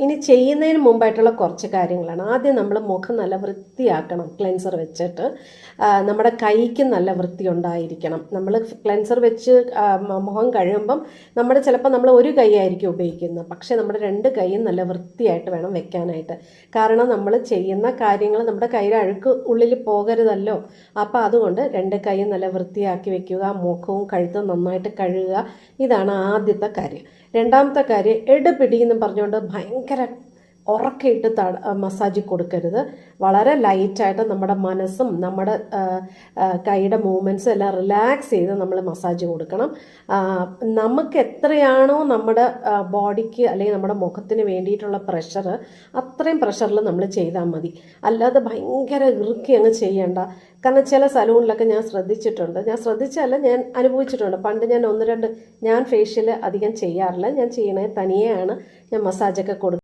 ഇനി ചെയ്യുന്നതിന് മുമ്പായിട്ടുള്ള കുറച്ച് കാര്യങ്ങളാണ്. ആദ്യം നമ്മൾ മുഖം നല്ല വൃത്തിയാക്കണം ക്ലെൻസർ വെച്ചിട്ട്. നമ്മുടെ കൈക്ക് നല്ല വൃത്തി ഉണ്ടായിരിക്കണം. നമ്മൾ ക്ലെൻസർ വെച്ച് മുഖം കഴുകുമ്പം ചിലപ്പോൾ നമ്മൾ ഒരു കൈ ആയിരിക്കും ഉപയോഗിക്കുന്നത്, പക്ഷേ നമ്മുടെ രണ്ട് കൈയും നല്ല വൃത്തിയായിട്ട് വേണം വെക്കാനായിട്ട്. കാരണം നമ്മൾ ചെയ്യുന്ന കാര്യങ്ങൾ നമ്മുടെ കൈയുടെ അഴുക്ക് ഉള്ളിൽ പോകരുതല്ലോ. അപ്പോൾ അതുകൊണ്ട് രണ്ട് കൈയും നല്ല വൃത്തിയാക്കി വെക്കുക, മുഖവും കഴുത്തും നന്നായിട്ട് കഴുകുക. ഇതാണ് ആദ്യത്തെ കാര്യം. രണ്ടാമത്തെ കാര്യം, എടുപിടി എന്ന് പറഞ്ഞുകൊണ്ട് ഭയങ്കര ഉറക്കയിട്ട് മസാജ് കൊടുക്കരുത്. വളരെ ലൈറ്റായിട്ട് നമ്മുടെ മനസ്സും നമ്മുടെ കൈയുടെ മൂവ്മെൻറ്റ്സും എല്ലാം റിലാക്സ് ചെയ്ത് നമ്മൾ മസാജ് കൊടുക്കണം. നമുക്ക് എത്രയാണോ നമ്മുടെ ബോഡിക്ക് അല്ലെങ്കിൽ നമ്മുടെ മുഖത്തിന് വേണ്ടിയിട്ടുള്ള പ്രഷർ, അത്രയും പ്രഷറിൽ നമ്മൾ ചെയ്താൽ മതി. അല്ലാതെ ഭയങ്കര ഇറുക്കി അങ്ങ് ചെയ്യേണ്ട. കാരണം ചില സലൂണിലൊക്കെ ഞാൻ ശ്രദ്ധിച്ചല്ല, ഞാൻ അനുഭവിച്ചിട്ടുണ്ട്. പണ്ട് ഞാൻ ഞാൻ ഫേഷ്യൽ അധികം ചെയ്യാറില്ല. ഞാൻ ചെയ്യണേ തനിയെയാണ് ഞാൻ മസാജൊക്കെ കൊടുക്കുന്നത്.